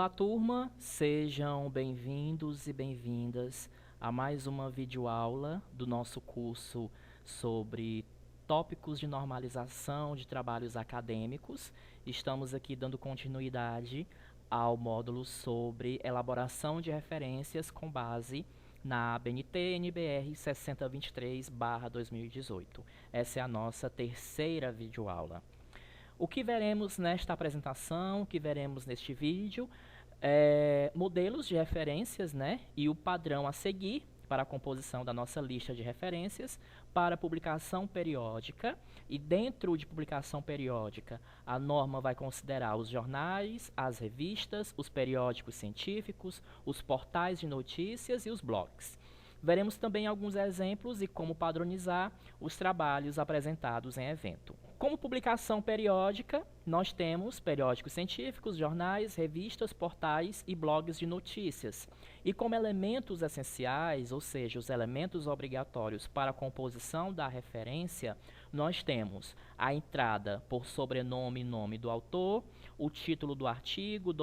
Olá, turma, sejam bem-vindos e bem-vindas a mais uma videoaula do nosso curso sobre tópicos de normalização de trabalhos acadêmicos. Estamos aqui dando continuidade ao módulo sobre elaboração de referências com base na ABNT NBR 6023/2018. Essa é a nossa terceira videoaula. O que veremos nesta apresentação, o que veremos neste vídeo, modelos de referências, né, e o padrão a seguir para a composição da nossa lista de referências para publicação periódica. E dentro de publicação periódica, a norma vai considerar os jornais, as revistas, os periódicos científicos, os portais de notícias e os blogs. Veremos também alguns exemplos e como padronizar os trabalhos apresentados em evento. Como publicação periódica, nós temos periódicos científicos, jornais, revistas, portais e blogs de notícias. E como elementos essenciais, ou seja, os elementos obrigatórios para a composição da referência, nós temos a entrada por sobrenome e nome do autor, o título do artigo,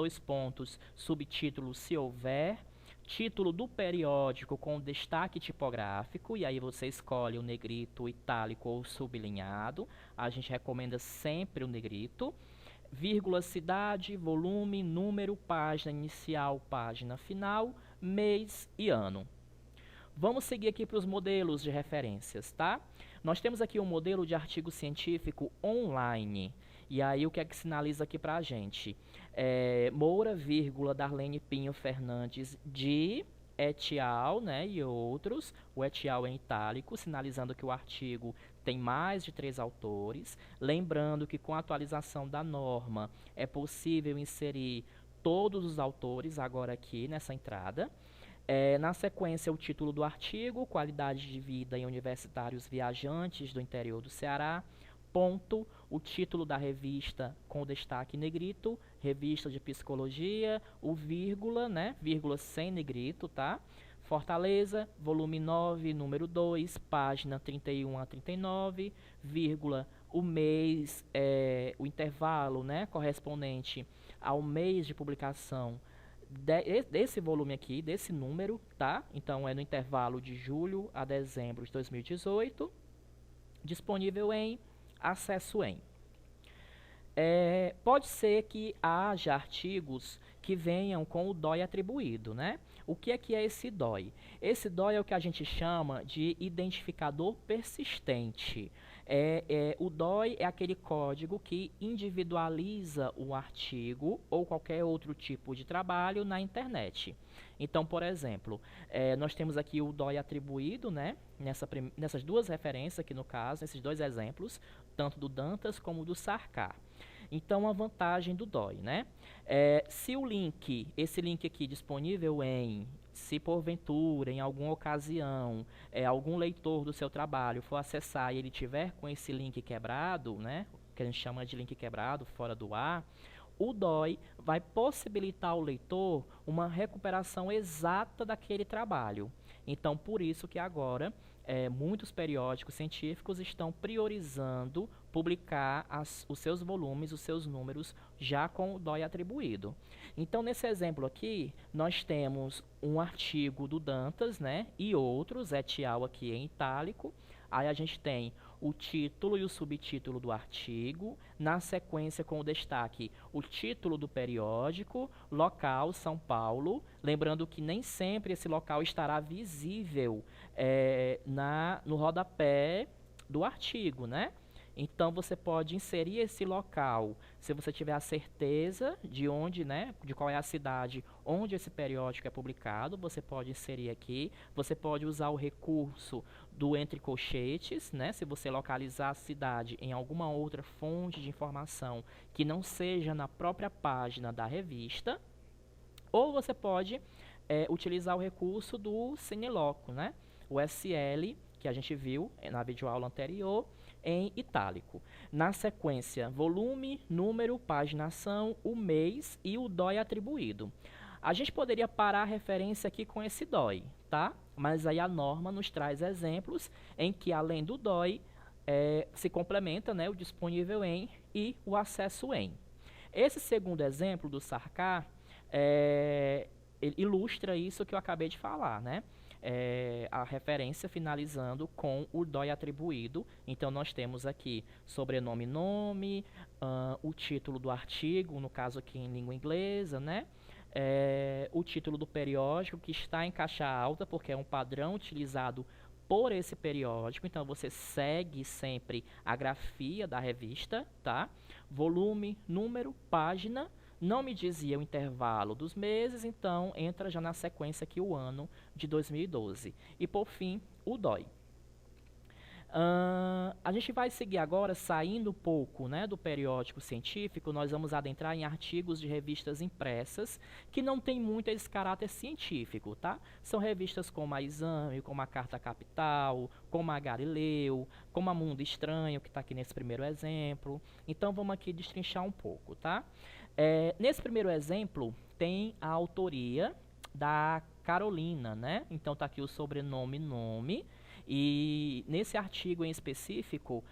subtítulo se houver, título do periódico com destaque tipográfico, e aí você escolhe o negrito, itálico ou sublinhado. A gente recomenda sempre o negrito. Vírgula, cidade, volume, número, página inicial, página final, mês e ano. Vamos seguir aqui para os modelos de referências, tá? Nós temos aqui um modelo de artigo científico online. E aí, o que é que sinaliza aqui para a gente? Moura, Darlene Pinho Fernandes de et al., né, e outros. O et al. Em itálico, sinalizando que o artigo tem mais de 3 autores. Lembrando que com a atualização da norma é possível inserir todos os autores agora aqui nessa entrada. Na sequência, o título do artigo, qualidade de vida em universitários viajantes do interior do Ceará. Ponto, o título da revista com destaque negrito, revista de psicologia, o vírgula, né, vírgula sem negrito, tá? Fortaleza, volume 9, número 2, página 31 a 39, vírgula, o mês, o intervalo, né, correspondente ao mês de publicação desse volume aqui, desse número, tá? Então, é no intervalo de julho a dezembro de 2018, disponível em acesso em. Pode ser que haja artigos que venham com o DOI atribuído, né? O que é esse DOI? Esse DOI é o que a gente chama de identificador persistente. O DOI é aquele código que individualiza o artigo ou qualquer outro tipo de trabalho na internet. Então, por exemplo, nós temos aqui o DOI atribuído, né, nessas duas referências aqui no caso, esses dois exemplos, tanto do Dantas como do Sarkar. Então, a vantagem do DOI, né? Se o link, esse link aqui disponível se porventura, em alguma ocasião, algum leitor do seu trabalho for acessar e ele tiver com esse link quebrado, né, que a gente chama de link quebrado, fora do ar, o DOI vai possibilitar ao leitor uma recuperação exata daquele trabalho. Então, por isso que agora muitos periódicos científicos estão priorizando publicar os seus volumes, os seus números, já com o DOI atribuído. Então, nesse exemplo aqui, nós temos um artigo do Dantas, né, e outros, et al. Aqui em itálico. Aí a gente tem o título e o subtítulo do artigo, na sequência com o destaque, o título do periódico, local, São Paulo, lembrando que nem sempre esse local estará visível no rodapé do artigo, né? Então, você pode inserir esse local, se você tiver a certeza de onde, né, de qual é a cidade onde esse periódico é publicado, você pode inserir aqui. Você pode usar o recurso do entre colchetes, né, se você localizar a cidade em alguma outra fonte de informação que não seja na própria página da revista. Ou você pode utilizar o recurso do Cineloco, né, o SL, que a gente viu na videoaula anterior, em itálico. Na sequência, volume, número, paginação, o mês e o DOI atribuído. A gente poderia parar a referência aqui com esse DOI, tá? Mas aí a norma nos traz exemplos em que, além do DOI, se complementa, né, o disponível em e o acesso em. Esse segundo exemplo do Sarkar ele ilustra isso que eu acabei de falar, né? A referência finalizando com o DOI atribuído. Então, nós temos aqui sobrenome, nome, o título do artigo, no caso aqui em língua inglesa, né? O título do periódico, que está em caixa alta, porque é um padrão utilizado por esse periódico. Então, você segue sempre a grafia da revista, tá? Volume, número, página. Não me dizia o intervalo dos meses, então entra já na sequência aqui o ano de 2012. E por fim, o DOI. A gente vai seguir agora, saindo um pouco, né, do periódico científico, nós vamos adentrar em artigos de revistas impressas, que não tem muito esse caráter científico, tá? São revistas como a Exame, como a Carta Capital, como a Galileu, como a Mundo Estranho, que está aqui nesse primeiro exemplo. Então, vamos aqui destrinchar um pouco, tá? Nesse primeiro exemplo, tem a autoria da Carolina, né? Então, tá aqui o sobrenome, nome. E nesse artigo em específico,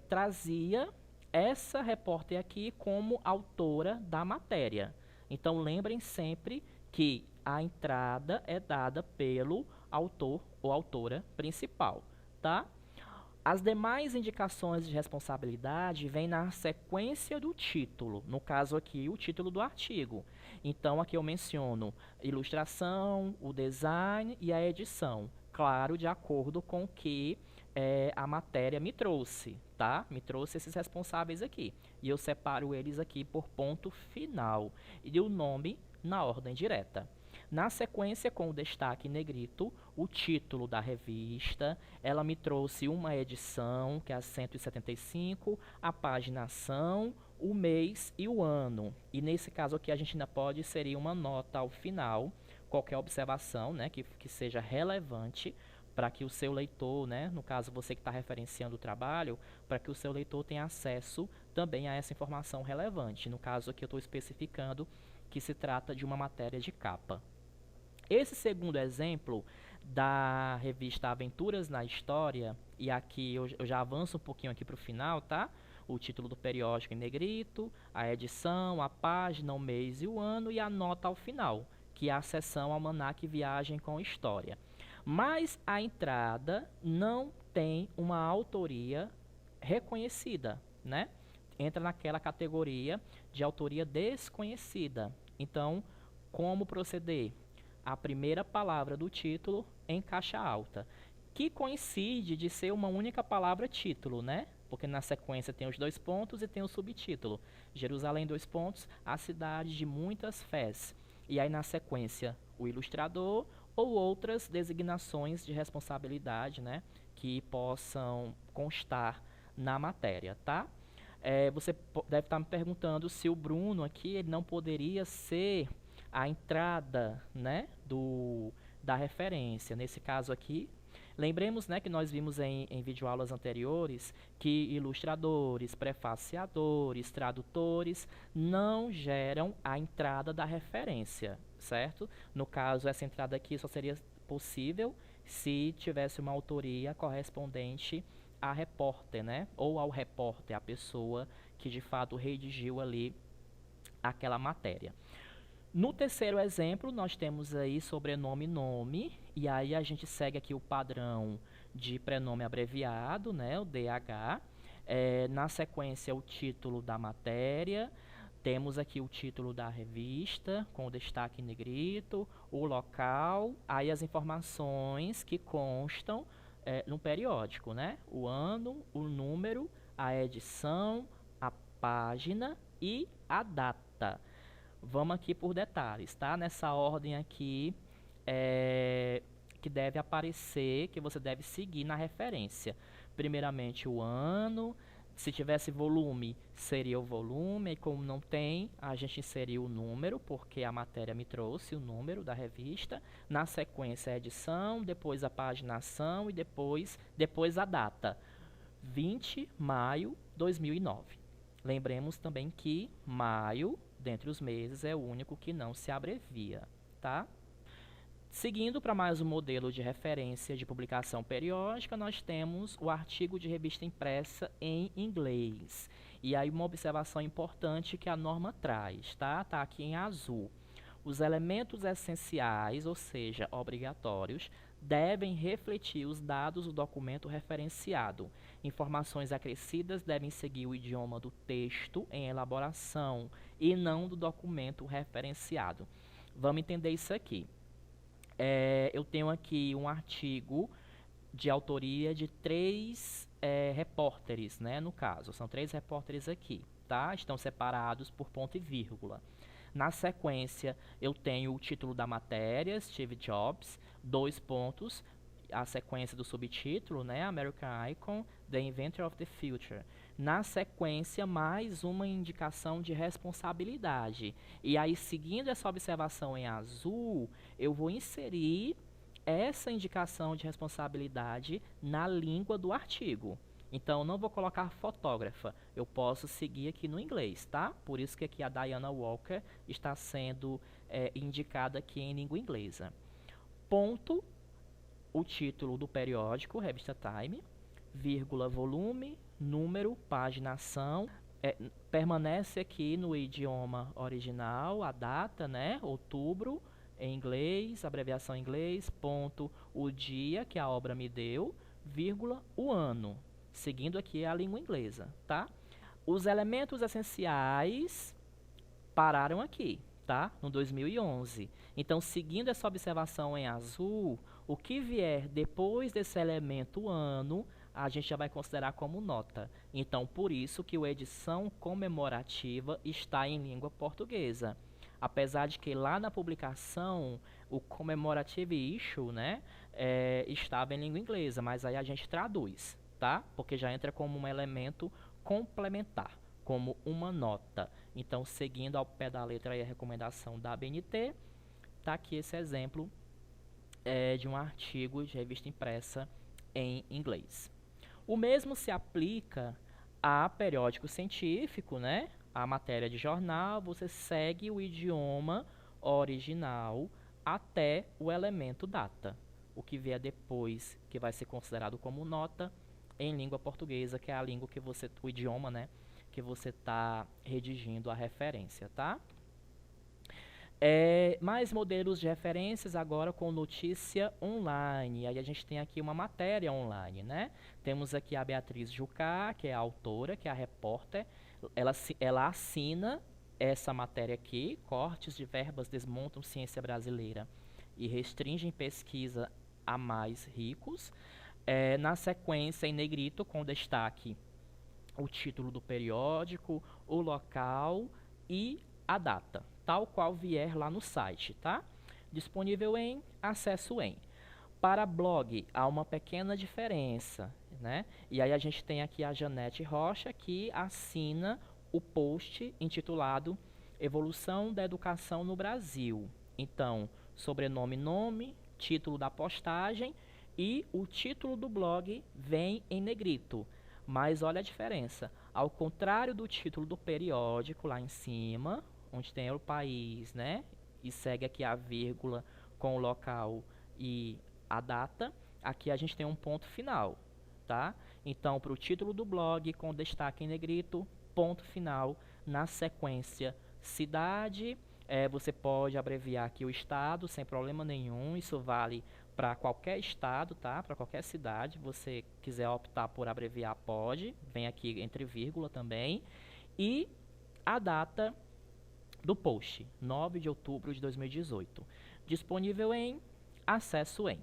trazia essa repórter aqui como autora da matéria. Então, lembrem sempre que a entrada é dada pelo autor ou autora principal, tá? As demais indicações de responsabilidade vêm na sequência do título, no caso aqui, o título do artigo. Então, aqui eu menciono ilustração, o design e a edição. Claro, de acordo com o que a matéria me trouxe, tá? Me trouxe esses responsáveis aqui. E eu separo eles aqui por ponto final. E o nome na ordem direta. Na sequência, com o destaque em negrito, o título da revista, ela me trouxe uma edição, que é a 175, a paginação, o mês e o ano. E nesse caso aqui a gente ainda pode inserir uma nota ao final, qualquer observação, né, que seja relevante para que o seu leitor, né, no caso você que está referenciando o trabalho, para que o seu leitor tenha acesso também a essa informação relevante. No caso aqui eu estou especificando que se trata de uma matéria de capa. Esse segundo exemplo da revista Aventuras na História, e aqui eu já avanço um pouquinho aqui para o final, tá? O título do periódico em negrito, a edição, a página, o mês e o ano e a nota ao final, que é a seção Almanaque Viagem com História. Mas a entrada não tem uma autoria reconhecida, né? Entra naquela categoria de autoria desconhecida. Então, como proceder? A primeira palavra do título em caixa alta, que coincide de ser uma única palavra título, né? Porque na sequência tem os dois pontos e tem o subtítulo. Jerusalém, dois pontos, a cidade de muitas fés. E aí na sequência o ilustrador ou outras designações de responsabilidade, né? Que possam constar na matéria, tá? Você deve estar me perguntando se o Bruno aqui ele não poderia ser a entrada, né, da referência. Nesse caso aqui, lembremos, né, que nós vimos em videoaulas anteriores que ilustradores, prefaciadores, tradutores não geram a entrada da referência, certo? No caso, essa entrada aqui só seria possível se tivesse uma autoria correspondente a repórter, né, ou ao repórter, a pessoa que de fato redigiu ali aquela matéria. No terceiro exemplo, nós temos aí sobrenome e nome, e aí a gente segue aqui o padrão de prenome abreviado, né, o DH. Na sequência, o título da matéria, temos aqui o título da revista, com o destaque em negrito, o local, aí as informações que constam no periódico, né, o ano, o número, a edição, a página e a data. Vamos aqui por detalhes, tá? Nessa ordem aqui que deve aparecer, que você deve seguir na referência. Primeiramente o ano, se tivesse volume, seria o volume, e como não tem, a gente inseriu o número, porque a matéria me trouxe o número da revista. Na sequência a edição, depois a paginação e depois a data. 20 de maio de 2009. Lembremos também que maio, dentre os meses, é o único que não se abrevia, tá? Seguindo para mais um modelo de referência de publicação periódica, nós temos o artigo de revista impressa em inglês. E aí uma observação importante que a norma traz, tá? Tá aqui em azul. Os elementos essenciais, ou seja, obrigatórios, devem refletir os dados do documento referenciado. Informações acrescidas devem seguir o idioma do texto em elaboração e não do documento referenciado. Vamos entender isso aqui. Eu tenho aqui um artigo de autoria de três repórteres, né, no caso. São três repórteres aqui, tá? Estão separados por ponto e vírgula. Na sequência, eu tenho o título da matéria, Steve Jobs, 2 pontos, a sequência do subtítulo, né, American Icon, The Inventor of the Future. Na sequência, mais uma indicação de responsabilidade. E aí, seguindo essa observação em azul, eu vou inserir essa indicação de responsabilidade na língua do artigo. Então, não vou colocar fotógrafa, eu posso seguir aqui no inglês, tá? Por isso que aqui a Diana Walker está sendo indicada aqui em língua inglesa. Ponto, o título do periódico, revista Time, vírgula, volume, número, paginação, permanece aqui no idioma original, a data, né? Outubro, em inglês, abreviação em inglês, ponto, o dia que a obra me deu, vírgula, o ano. Seguindo aqui a língua inglesa, tá? Os elementos essenciais pararam aqui, tá? No 2011. Então, seguindo essa observação em azul, o que vier depois desse elemento ano, a gente já vai considerar como nota. Então, por isso que o edição comemorativa está em língua portuguesa. Apesar de que lá na publicação, o commemorative issue, né, estava em língua inglesa, mas aí a gente traduz, tá? Porque já entra como um elemento complementar, como uma nota. Então, seguindo ao pé da letra e a recomendação da ABNT, tá aqui esse exemplo de um artigo de revista impressa em inglês. O mesmo se aplica a periódico científico, né? A matéria de jornal, você segue o idioma original até o elemento data. O que vier depois, que vai ser considerado como nota, em língua portuguesa, que é a língua que você, o idioma, né, que você está redigindo a referência, tá? Mais modelos de referências agora com notícia online. Aí a gente tem aqui uma matéria online, né? Temos aqui a Beatriz Jucá, que é a autora, que é a repórter. Ela assina essa matéria aqui, cortes de verbas desmontam ciência brasileira e restringem pesquisa a mais ricos. Na sequência, em negrito, com destaque, o título do periódico, o local e a data, tal qual vier lá no site, tá? Disponível em, acesso em. Para blog, há uma pequena diferença, né? E aí a gente tem aqui a Janete Rocha, que assina o post intitulado Evolução da Educação no Brasil. Então, sobrenome, nome, título da postagem e o título do blog vem em negrito. Mas olha a diferença. Ao contrário do título do periódico lá em cima, onde tem o país, né? E segue aqui a vírgula com o local e a data. Aqui a gente tem um ponto final, tá? Então, para o título do blog, com destaque em negrito, ponto final, na sequência, cidade. Você pode abreviar aqui o estado, sem problema nenhum. Isso vale para qualquer estado, tá? Para qualquer cidade. Você quiser optar por abreviar, pode. Vem aqui entre vírgula também. E a data do post, 9 de outubro de 2018. Disponível em, acesso em.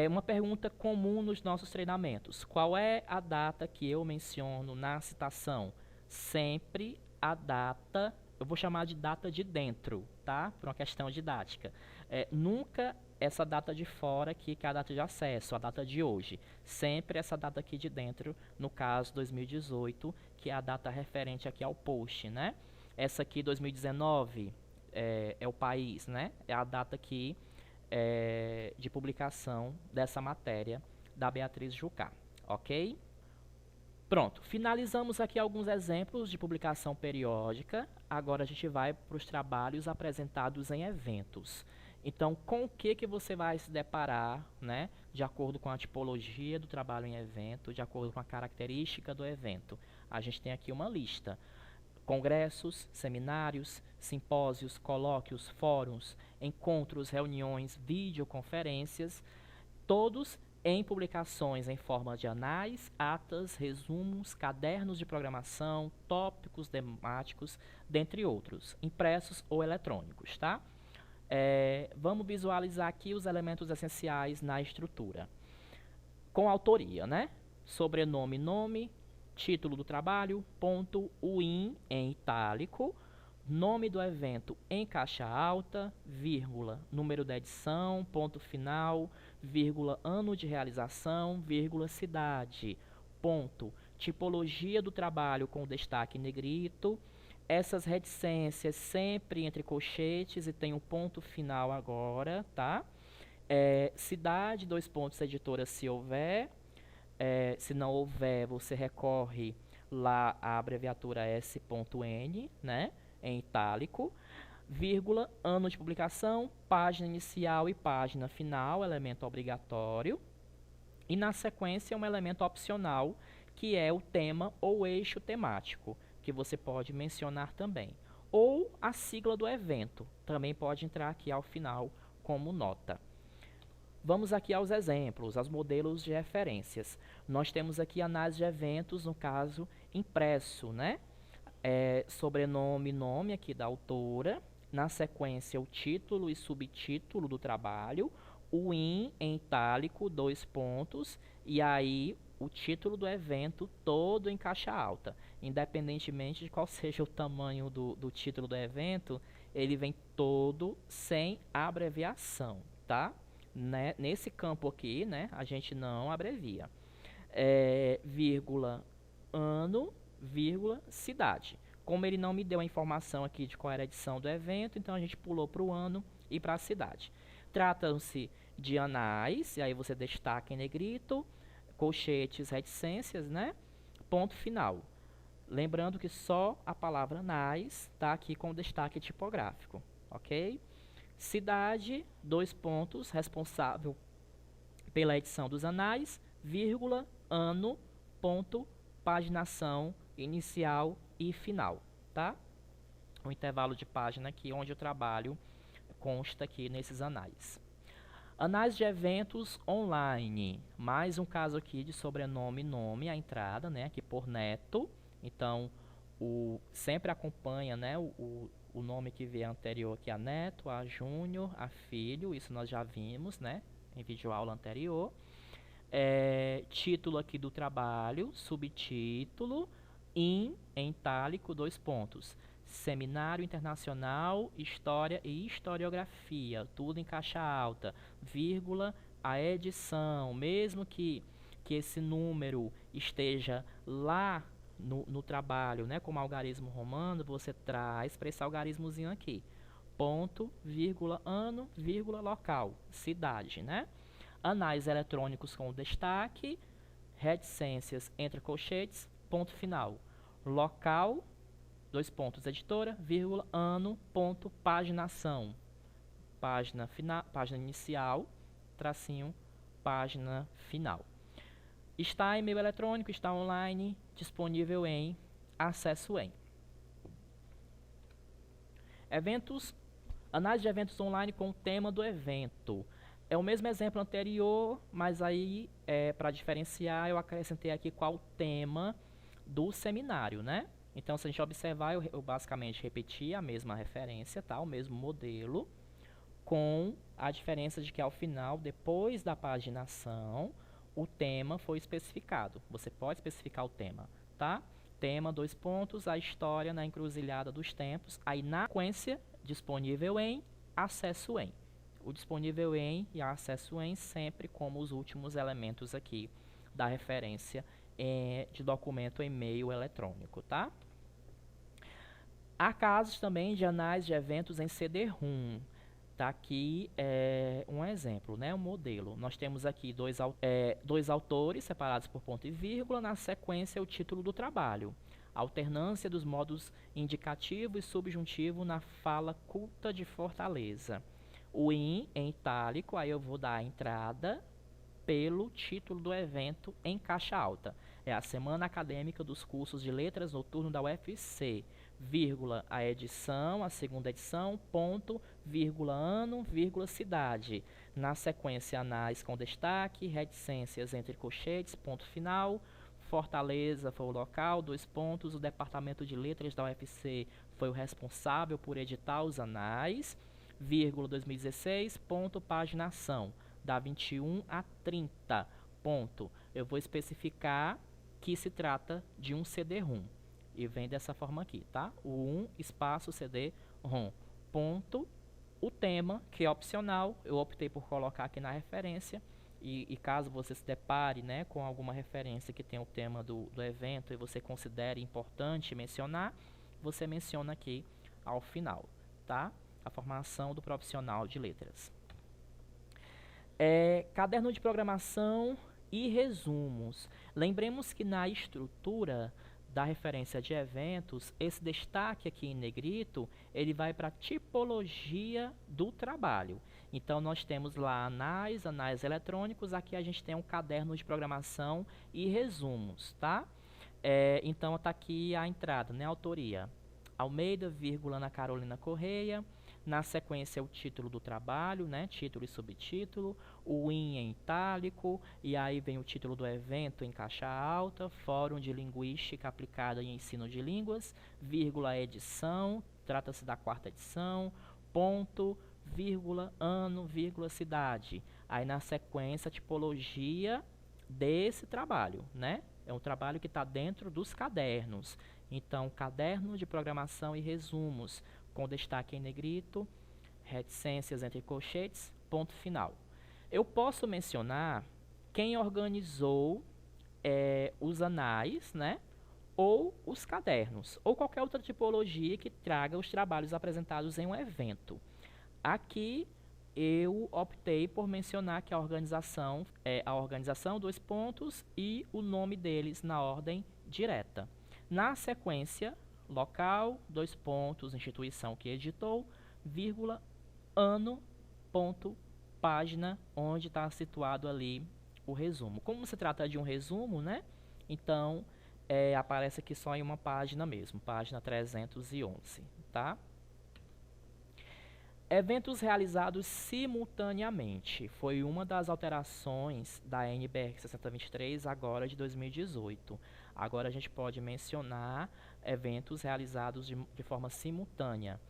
Uma pergunta comum nos nossos treinamentos. Qual é a data que eu menciono na citação? Sempre a data, eu vou chamar de data de dentro, tá? Por uma questão didática. Nunca essa data de fora aqui, que é a data de acesso, a data de hoje. Sempre essa data aqui de dentro, no caso 2018, que é a data referente aqui ao post, né? Essa aqui, 2019, é o país, né? É a data aqui de publicação dessa matéria da Beatriz Jucá, ok? Pronto, finalizamos aqui alguns exemplos de publicação periódica. Agora a gente vai para os trabalhos apresentados em eventos. Então, com o que você vai se deparar, né? De acordo com a tipologia do trabalho em evento, de acordo com a característica do evento. A gente tem aqui uma lista. Congressos, seminários, simpósios, colóquios, fóruns, encontros, reuniões, videoconferências, todos em publicações em forma de anais, atas, resumos, cadernos de programação, tópicos temáticos, dentre outros, impressos ou eletrônicos, tá? Vamos visualizar aqui os elementos essenciais na estrutura. Com autoria, né? Sobrenome, nome, título do trabalho, ponto, UIN em itálico, nome do evento em caixa alta, vírgula, número da edição, ponto final, vírgula, ano de realização, vírgula, cidade, ponto, tipologia do trabalho com destaque em negrito, essas reticências sempre entre colchetes e tem um ponto final agora, tá? Cidade, dois pontos, editora, se houver. Se não houver, você recorre lá à abreviatura S.N, né? Em itálico. Vírgula, ano de publicação, página inicial e página final, elemento obrigatório. E na sequência, um elemento opcional, que é o tema ou eixo temático, que você pode mencionar também. Ou a sigla do evento, também pode entrar aqui ao final como nota. Vamos aqui aos exemplos, aos modelos de referências. Nós temos aqui análise de eventos, no caso, impresso, né? Sobrenome, nome aqui da autora. Na sequência, o título e subtítulo do trabalho. O IN em itálico, dois pontos. E aí, o título do evento todo em caixa alta. Independentemente de qual seja o tamanho do título do evento, ele vem todo sem abreviação, tá? Né? Nesse campo aqui, né, a gente não abrevia. Vírgula, ano, vírgula, cidade. Como ele não me deu a informação aqui de qual era a edição do evento, então a gente pulou para o ano e para a cidade. Tratam-se de anais, e aí você destaca em negrito, colchetes, reticências, né? Ponto final. Lembrando que só a palavra anais está aqui com destaque tipográfico, ok? Cidade, dois pontos, responsável pela edição dos anais, vírgula, ano, ponto, paginação, inicial e final, tá? O intervalo de página aqui onde o trabalho consta aqui nesses anais. Anais de eventos online, mais um caso aqui de sobrenome e nome, a entrada, né, aqui por neto, então sempre acompanha, né, o nome que vier anterior aqui a neto, a júnior, a filho, isso nós já vimos, né, em videoaula anterior. Título aqui do trabalho, subtítulo, em itálico, dois pontos. Seminário Internacional, História e Historiografia, tudo em caixa alta, vírgula, a edição, mesmo que esse número esteja lá no trabalho, né, como algarismo romano, você traz para esse algarismozinho aqui, ponto, vírgula, ano, vírgula, local, cidade, né? Anais eletrônicos com destaque, reticências entre colchetes, ponto final. Local, dois pontos, editora, vírgula, ano, ponto, paginação. Página inicial, tracinho, página final. Está em e-mail eletrônico, está online, disponível em, acesso em. Análise de eventos online com o tema do evento. É o mesmo exemplo anterior, mas aí, para diferenciar, eu acrescentei aqui qual o tema do seminário, né? Então, se a gente observar, eu basicamente repeti a mesma referência, tá? O mesmo modelo, com a diferença de que ao final, depois da paginação, o tema foi especificado. Você pode especificar o tema, tá? Tema, dois pontos, a história na encruzilhada dos tempos. Aí, na sequência, disponível em, acesso em. O disponível em e a acesso em sempre como os últimos elementos aqui da referência de documento e-mail eletrônico, tá? Há casos também de análise de eventos em CD-ROM. Tá aqui um exemplo, né, um modelo. Nós temos aqui dois autores separados por ponto e vírgula, na sequência o título do trabalho. Alternância dos modos indicativo e subjuntivo na fala culta de Fortaleza. O em itálico, aí eu vou dar a entrada pelo título do evento em caixa alta. É a semana acadêmica dos cursos de letras noturno da UFC, vírgula, a edição, a segunda edição, ponto, vírgula, ano, vírgula, cidade. Na sequência, anais com destaque, reticências entre colchetes, ponto final. Fortaleza foi o local, 2 pontos. O departamento de letras da UFC foi o responsável por editar os anais, vírgula, 2016, ponto, paginação, da 21 a 30, ponto. Eu vou especificar que se trata de um CD-ROM. E vem dessa forma aqui, tá? O 1, espaço, CD-ROM, ponto. O tema, que é opcional, eu optei por colocar aqui na referência. E caso você se depare, né, com alguma referência que tenha o tema do evento e você considere importante mencionar, você menciona aqui ao final, tá? A formação do profissional de letras. Caderno de programação e resumos. Lembremos que na estrutura da referência de eventos, esse destaque aqui em negrito, ele vai para a tipologia do trabalho. Então, nós temos lá anais eletrônicos, aqui a gente tem um caderno de programação e resumos, tá? Então, está aqui a entrada, né? Autoria. Almeida, vírgula, Ana Carolina Correia. Na sequência, o título do trabalho, né? Título e subtítulo. O IN em itálico. E aí vem o título do evento em caixa alta. Fórum de Linguística Aplicada em Ensino de Línguas. Vírgula, edição. Trata-se da 4ª edição. Ponto, vírgula, ano, vírgula, cidade. Aí na sequência, a tipologia desse trabalho, né? É um trabalho que está dentro dos cadernos. Então, caderno de programação e resumos, com destaque em negrito, reticências entre colchetes, ponto final. Eu posso mencionar quem organizou os anais, né? Ou os cadernos, ou qualquer outra tipologia que traga os trabalhos apresentados em um evento. Aqui eu optei por mencionar que a organização é a organização, 2 pontos, e o nome deles na ordem direta. Na sequência, local, 2 pontos, instituição que editou, vírgula, ano, ponto, página, onde está situado ali o resumo. Como se trata de um resumo, né? Então, aparece aqui só em uma página mesmo, página 311, tá? Eventos realizados simultaneamente. Foi uma das alterações da NBR 6023 agora de 2018. Agora a gente pode mencionar eventos realizados de forma simultânea.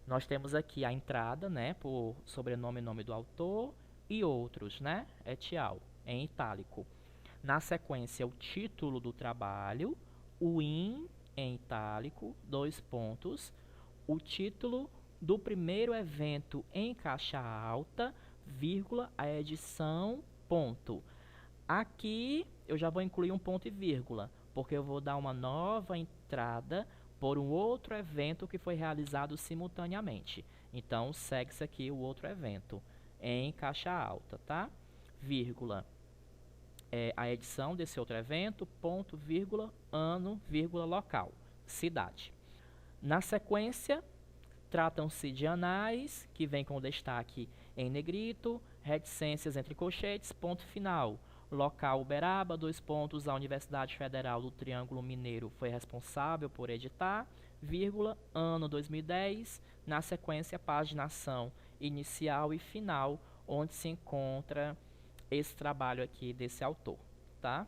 Nós temos aqui a entrada, né, por sobrenome e nome do autor, e outros, né, et al, em itálico. Na sequência, o título do trabalho, o IN em itálico, 2 pontos, o título do primeiro evento em caixa alta, vírgula, a edição, ponto. Aqui eu já vou incluir um ponto e vírgula, porque eu vou dar uma nova entrada por um outro evento que foi realizado simultaneamente. Então, segue-se aqui o outro evento em caixa alta, tá? Vírgula, a edição desse outro evento, ponto, vírgula, ano, vírgula, local, cidade. Na sequência, tratam-se de anais, que vem com destaque em negrito, reticências entre colchetes, ponto final. Local Uberaba, 2 pontos, a Universidade Federal do Triângulo Mineiro foi responsável por editar, vírgula, ano 2010, na sequência, paginação inicial e final, onde se encontra esse trabalho aqui desse autor, tá?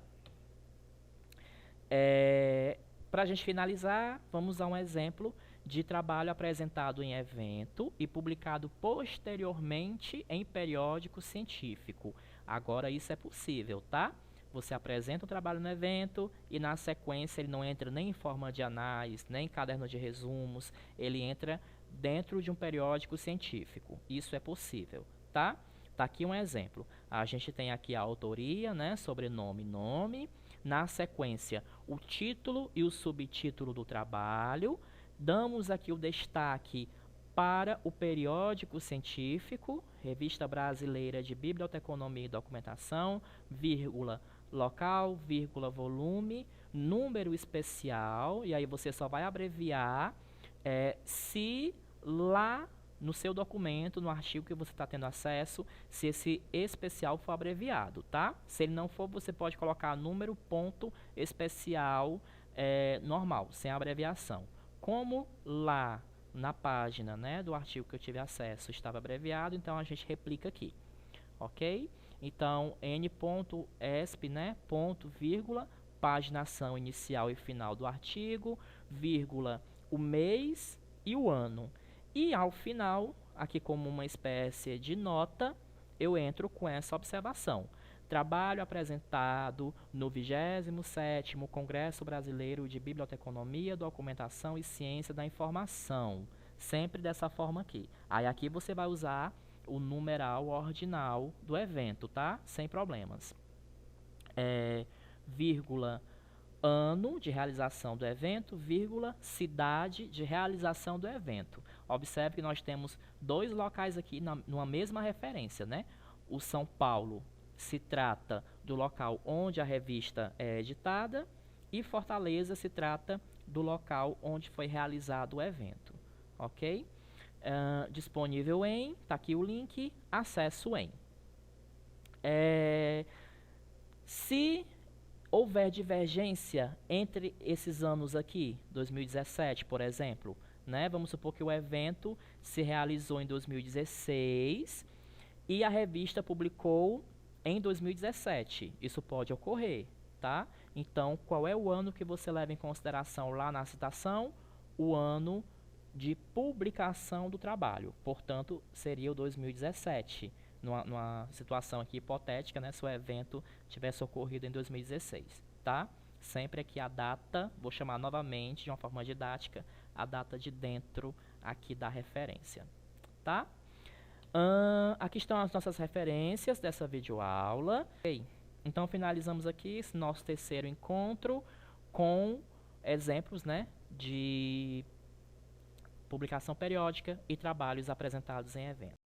Para a gente finalizar, vamos a um exemplo de trabalho apresentado em evento e publicado posteriormente em periódico científico. Agora isso é possível, tá? Você apresenta o trabalho no evento e na sequência ele não entra nem em forma de análise, nem em caderno de resumos, ele entra dentro de um periódico científico. Isso é possível, tá? Tá aqui um exemplo. A gente tem aqui a autoria, né, sobrenome, nome. Na sequência, o título e o subtítulo do trabalho. Damos aqui o destaque para o periódico científico, Revista Brasileira de Biblioteconomia e Documentação, vírgula, local, vírgula, volume, número especial, e aí você só vai abreviar se lá no seu documento, no artigo que você está tendo acesso, se esse especial for abreviado, tá? Se ele não for, você pode colocar número, ponto, especial, normal, sem abreviação. Como lá na página, né, do artigo que eu tive acesso estava abreviado, então a gente replica aqui, ok? Então, n.esp, né, ponto, vírgula, paginação inicial e final do artigo, vírgula, o mês e o ano. E ao final, aqui como uma espécie de nota, eu entro com essa observação. Trabalho apresentado no 27º Congresso Brasileiro de Biblioteconomia, Documentação e Ciência da Informação. Sempre dessa forma aqui. Aí aqui você vai usar o numeral ordinal do evento, tá? Sem problemas. Vírgula, ano de realização do evento, vírgula, cidade de realização do evento. Observe que nós temos dois locais aqui numa mesma referência, né? O São Paulo se trata do local onde a revista é editada e Fortaleza se trata do local onde foi realizado o evento, ok? Disponível em, tá aqui o link, acesso em. Se houver divergência entre esses anos aqui, 2017, por exemplo, né? Vamos supor que o evento se realizou em 2016 e a revista publicou em 2017. Isso pode ocorrer, tá? Então, qual é o ano que você leva em consideração lá na citação? O ano de publicação do trabalho. Portanto, seria o 2017. Numa situação aqui hipotética, né, se o evento tivesse ocorrido em 2016, tá? Sempre aqui a data, vou chamar novamente de uma forma didática, a data de dentro aqui da referência, tá? Aqui estão as nossas referências dessa videoaula. Okay. Então, finalizamos aqui esse nosso terceiro encontro com exemplos, né, de publicação periódica e trabalhos apresentados em eventos.